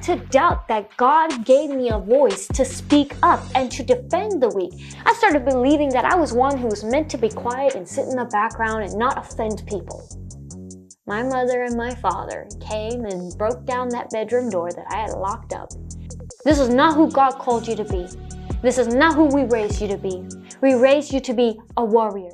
started to doubt that God gave me a voice to speak up and to defend the weak. I started believing that I was one who was meant to be quiet and sit in the background and not offend people. My mother and my father came and broke down that bedroom door that I had locked up. This is not who God called you to be. This is not who we raised you to be. We raised you to be a warrior.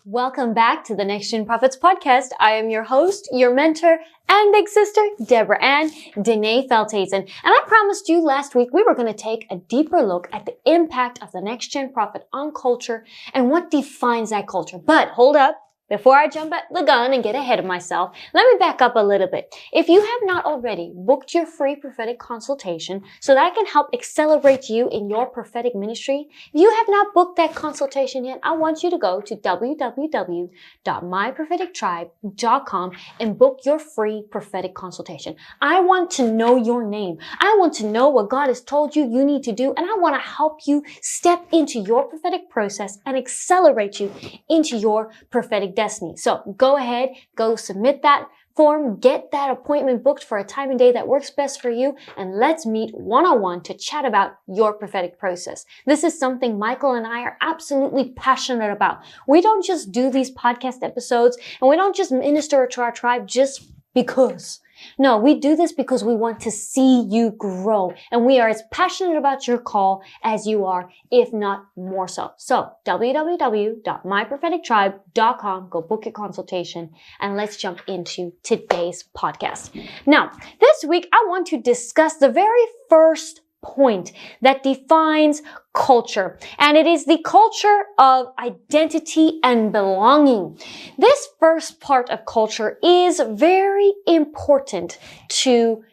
Welcome back to the Next Gen Prophets podcast. I am your host, your mentor, and big sister, Deborah-Anne Dene Felthazen. And I promised you last week we were going to take a deeper look at the impact of the Next Gen Prophet on culture and what defines that culture. But hold up. Before I jump at the gun and get ahead of myself, let me back up a little bit. If you have not already booked your free prophetic consultation so that I can help accelerate you in your prophetic ministry, if you have not booked that consultation yet, I want you to go to www.myprophetictribe.com and book your free prophetic consultation. I want to know your name. I want to know what God has told you you need to do, and I want to help you step into your prophetic process and accelerate you into your prophetic destiny. So go ahead, go submit that form, get that appointment booked for a time and day that works best for you, and let's meet one-on-one to chat about your prophetic process. This is something Michael and I are absolutely passionate about. We don't just do these podcast episodes and we don't just minister to our tribe just because. No, we do this because we want to see you grow, and we are as passionate about your call as you are, if not more so. So, www.myprophetictribe.com, go book your consultation, and let's jump into today's podcast. Now, this week, I want to discuss the very first point that defines culture, and it is the culture of identity and belonging. This first part of culture is very important to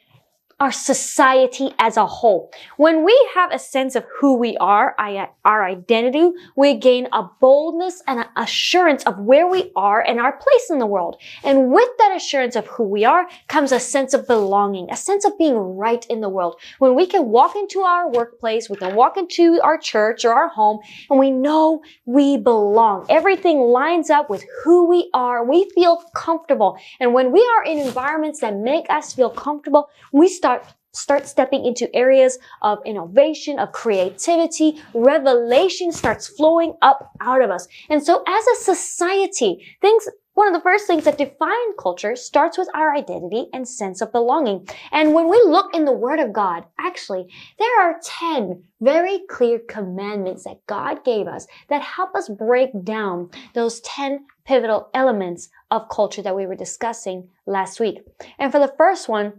our society as a whole. When we have a sense of who we are, our identity, we gain a boldness and an assurance of where we are and our place in the world. And with that assurance of who we are comes a sense of belonging, a sense of being right in the world. When we can walk into our workplace, we can walk into our church or our home, and we know we belong. Everything lines up with who we are. We feel comfortable. And when we are in environments that make us feel comfortable, we start stepping into areas of innovation, of creativity. Revelation starts flowing up out of us. And so as a society, one of the first things that define culture starts with our identity and sense of belonging. And when we look in the Word of God, actually, there are 10 very clear commandments that God gave us that help us break down those 10 pivotal elements of culture that we were discussing last week. And for the first one,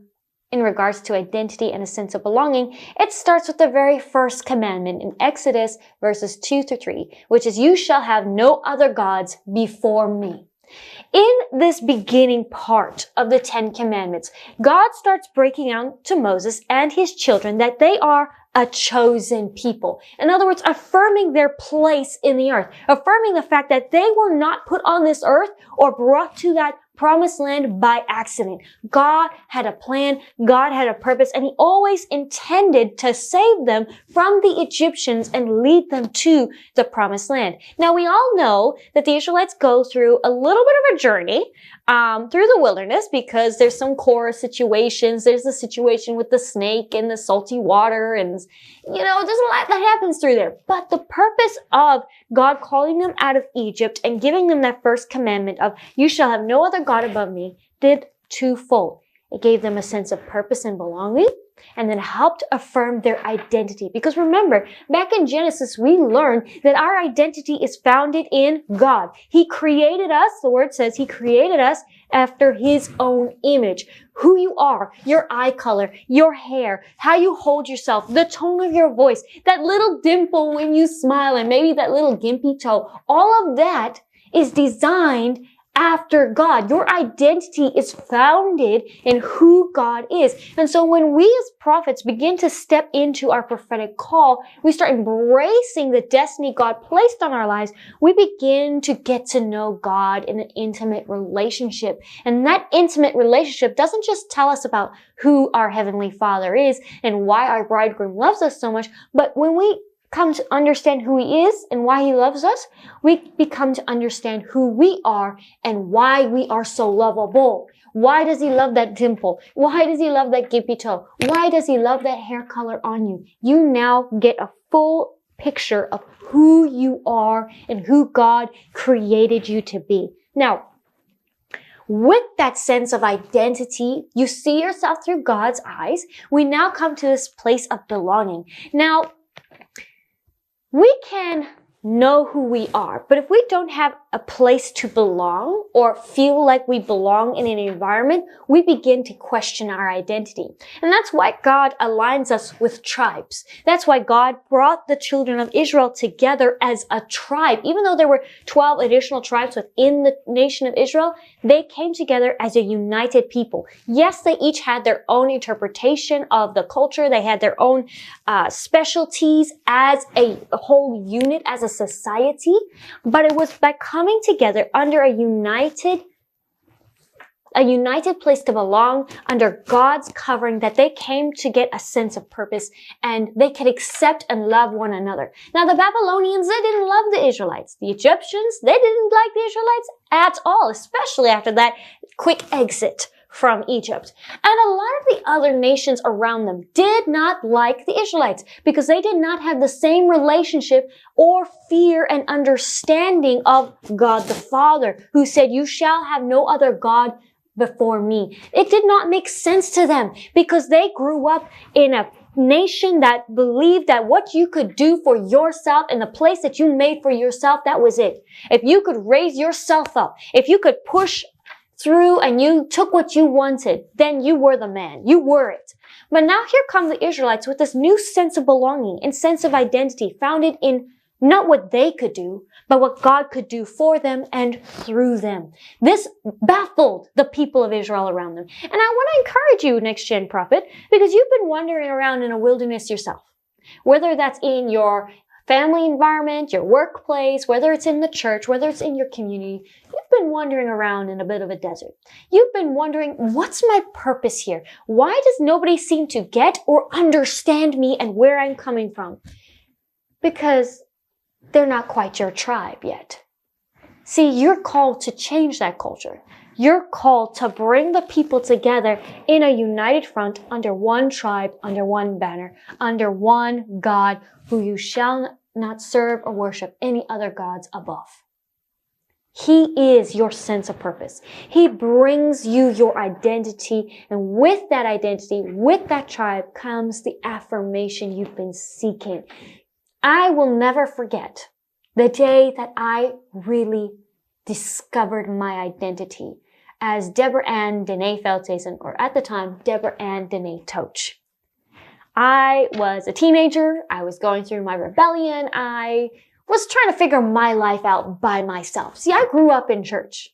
in regards to identity and a sense of belonging, it starts with the very first commandment in Exodus verses 2-3, which is, "You shall have no other gods before me." In this beginning part of the 10 commandments, God starts breaking out to Moses and his children that they are a chosen people. In other words, affirming their place in the earth, affirming the fact that they were not put on this earth or brought to that promised land by accident. God had a plan, God had a purpose, and he always intended to save them from the Egyptians and lead them to the promised land. Now, we all know that the Israelites go through a little bit of a journey through the wilderness because there's some core situations. There's the situation with the snake and the salty water, and there's a lot that happens through there. But the purpose of God calling them out of Egypt and giving them that first commandment of, "You shall have no other God above me," did twofold. It gave them a sense of purpose and belonging, and then helped affirm their identity. Because remember, back in Genesis, we learned that our identity is founded in God. He created us, the word says he created us after his own image. Who you are, your eye color, your hair, how you hold yourself, the tone of your voice, that little dimple when you smile, and maybe that little gimpy toe, all of that is designed after God. Your identity is founded in who God is. And so when we as prophets begin to step into our prophetic call, we start embracing the destiny God placed on our lives. We begin to get to know God in an intimate relationship. And that intimate relationship doesn't just tell us about who our Heavenly Father is and why our bridegroom loves us so much, but when we come to understand who He is and why He loves us, we become to understand who we are and why we are so lovable. Why does He love that dimple? Why does He love that gippy toe? Why does He love that hair color on you? You now get a full picture of who you are and who God created you to be. Now, with that sense of identity, you see yourself through God's eyes. We now come to this place of belonging. Now, we can know who we are, but if we don't have a place to belong or feel like we belong in an environment, we begin to question our identity. And that's why God aligns us with tribes. That's why God brought the children of Israel together as a tribe. Even though there were 12 additional tribes within the nation of Israel, they came together as a united people. Yes, they each had their own interpretation of the culture. They had their own specialties as a whole unit, as a society, but it was by coming together under a united place to belong under God's covering that they came to get a sense of purpose and they could accept and love one another. Now, the Babylonians, they didn't love the Israelites. The Egyptians, they didn't like the Israelites at all, especially after that quick exit from Egypt. And a lot of the other nations around them did not like the Israelites because they did not have the same relationship or fear and understanding of God the Father, who said, "You shall have no other God before me." It did not make sense to them because they grew up in a nation that believed that what you could do for yourself and the place that you made for yourself, that was it. If you could raise yourself up, if you could push through and you took what you wanted, then you were the man. You were it. But now here come the Israelites with this new sense of belonging and sense of identity founded in not what they could do, but what God could do for them and through them. This baffled the people of Israel around them. And I want to encourage you, Next Gen Prophet, because you've been wandering around in a wilderness yourself. Whether that's in your family environment, your workplace, whether it's in the church, whether it's in your community, you've been wandering around in a bit of a desert. You've been wondering, what's my purpose here? Why does nobody seem to get or understand me and where I'm coming from? Because they're not quite your tribe yet. See, you're called to change that culture. You're called to bring the people together in a united front under one tribe, under one banner, under one God, who you shall not serve or worship any other gods above. He is your sense of purpose. He brings you your identity, and with that identity, with that tribe, comes the affirmation you've been seeking. I will never forget the day that I really discovered my identity as Deborah-Anne Dene Veldhuizen, or at the time, Deborah-Anne Dene Toach. I was a teenager. I was going through my rebellion. I was trying to figure my life out by myself. See, I grew up in church.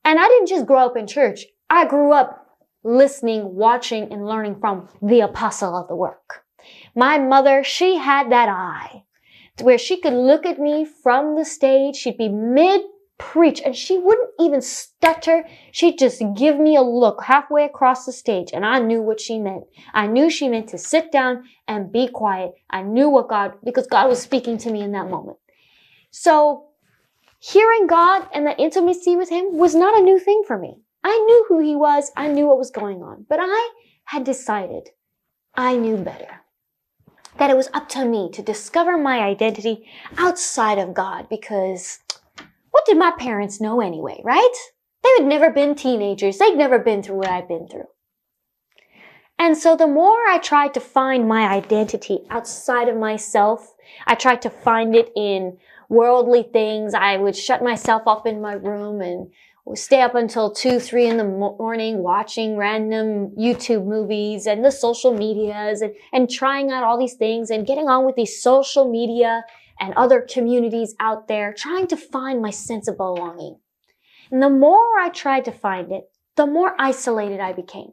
And I didn't just grow up in church. I grew up listening, watching, and learning from the apostle of the work. My mother, she had that eye where she could look at me from the stage. She'd be mid-preach and she wouldn't even stutter. She'd just give me a look halfway across the stage and I knew what she meant. I knew she meant to sit down and be quiet. I knew because God was speaking to me in that moment. So hearing God and the intimacy with Him was not a new thing for me. I knew who He was. I knew what was going on. But I had decided I knew better. That it was up to me to discover my identity outside of God, because what did my parents know anyway, right? They had never been teenagers. They'd never been through what I've been through. And so the more I tried to find my identity outside of myself, I tried to find it in worldly things. I would shut myself up in my room and stay up until 2, 3 in the morning watching random YouTube movies and the social medias and trying out all these things and getting on with these social media and other communities out there, trying to find my sense of belonging. And the more I tried to find it, the more isolated I became.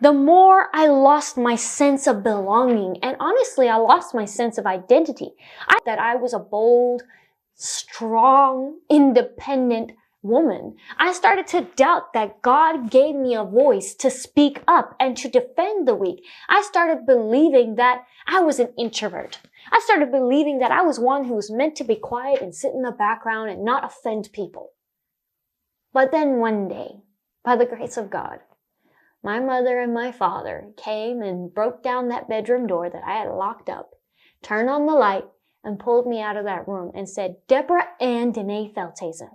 The more I lost my sense of belonging. And honestly, I lost my sense of identity. I thought that I was a bold, strong, independent woman, I started to doubt that God gave me a voice to speak up and to defend the weak. I started believing that I was an introvert. I started believing that I was one who was meant to be quiet and sit in the background and not offend people. But then one day, by the grace of God, my mother and my father came and broke down that bedroom door that I had locked up, turned on the light, and pulled me out of that room and said, Deborah-Anne Dene Veldhuizen.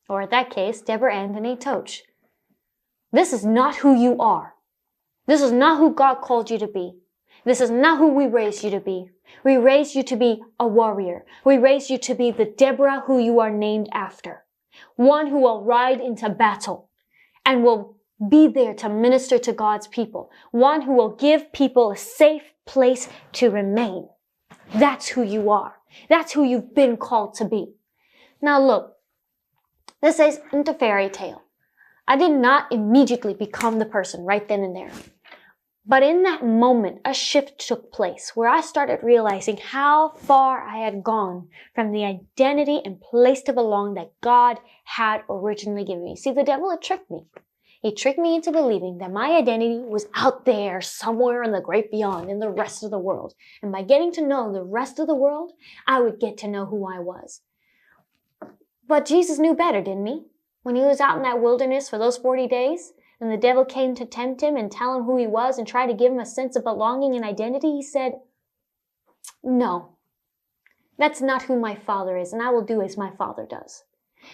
Or in that case, Deborah-Anne Dene Toch. This is not who you are. This is not who God called you to be. This is not who we raised you to be. We raised you to be a warrior. We raised you to be the Deborah who you are named after. One who will ride into battle and will be there to minister to God's people. One who will give people a safe place to remain. That's who you are. That's who you've been called to be. Now look, this isn't a fairy tale. I did not immediately become the person right then and there. But in that moment, a shift took place where I started realizing how far I had gone from the identity and place to belong that God had originally given me. See, the devil had tricked me. He tricked me into believing that my identity was out there somewhere in the great beyond, in the rest of the world. And by getting to know the rest of the world, I would get to know who I was. But Jesus knew better, didn't he? When he was out in that wilderness for those 40 days, and the devil came to tempt him and tell him who he was and try to give him a sense of belonging and identity, he said, no, that's not who my Father is, and I will do as my Father does.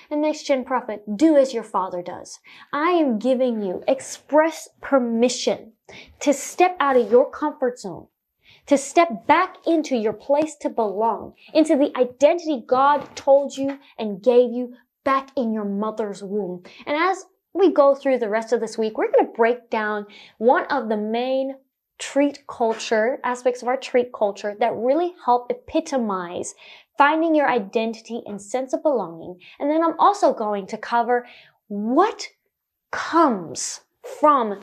And Next Gen Prophet, do as your Father does. I am giving you express permission to step out of your comfort zone, to step back into your place to belong, into the identity God told you and gave you back in your mother's womb. And as we go through the rest of this week, we're going to break down one of the main aspects of our treat culture that really help epitomize finding your identity and sense of belonging. And then I'm also going to cover what comes from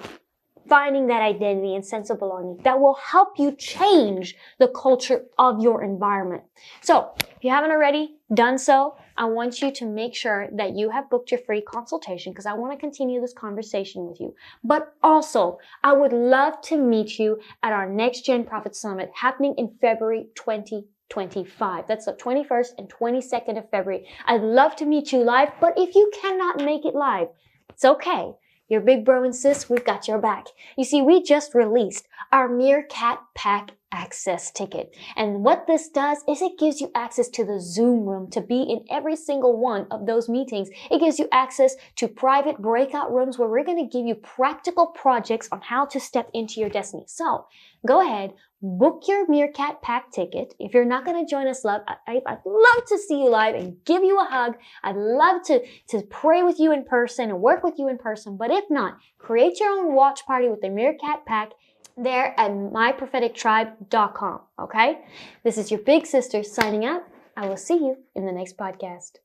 finding that identity and sense of belonging that will help you change the culture of your environment. So if you haven't already done so, I want you to make sure that you have booked your free consultation because I want to continue this conversation with you. But also, I would love to meet you at our Next Gen Prophet Summit happening in February 2025. That's the 21st and 22nd of February. I'd love to meet you live, but if you cannot make it live, it's okay. Your big bro and sis, we've got your back. You see, we just released our Meerkat Pack access ticket. And what this does is it gives you access to the Zoom room to be in every single one of those meetings. It gives you access to private breakout rooms where we're going to give you practical projects on how to step into your destiny. So go ahead, book your Meerkat Pack ticket. If you're not going to join us live, I'd love to see you live and give you a hug. I'd love to pray with you in person and work with you in person. But if not, create your own watch party with the Meerkat Pack there at myprophetictribe.com. Okay? This is your big sister signing out. I will see you in the next podcast.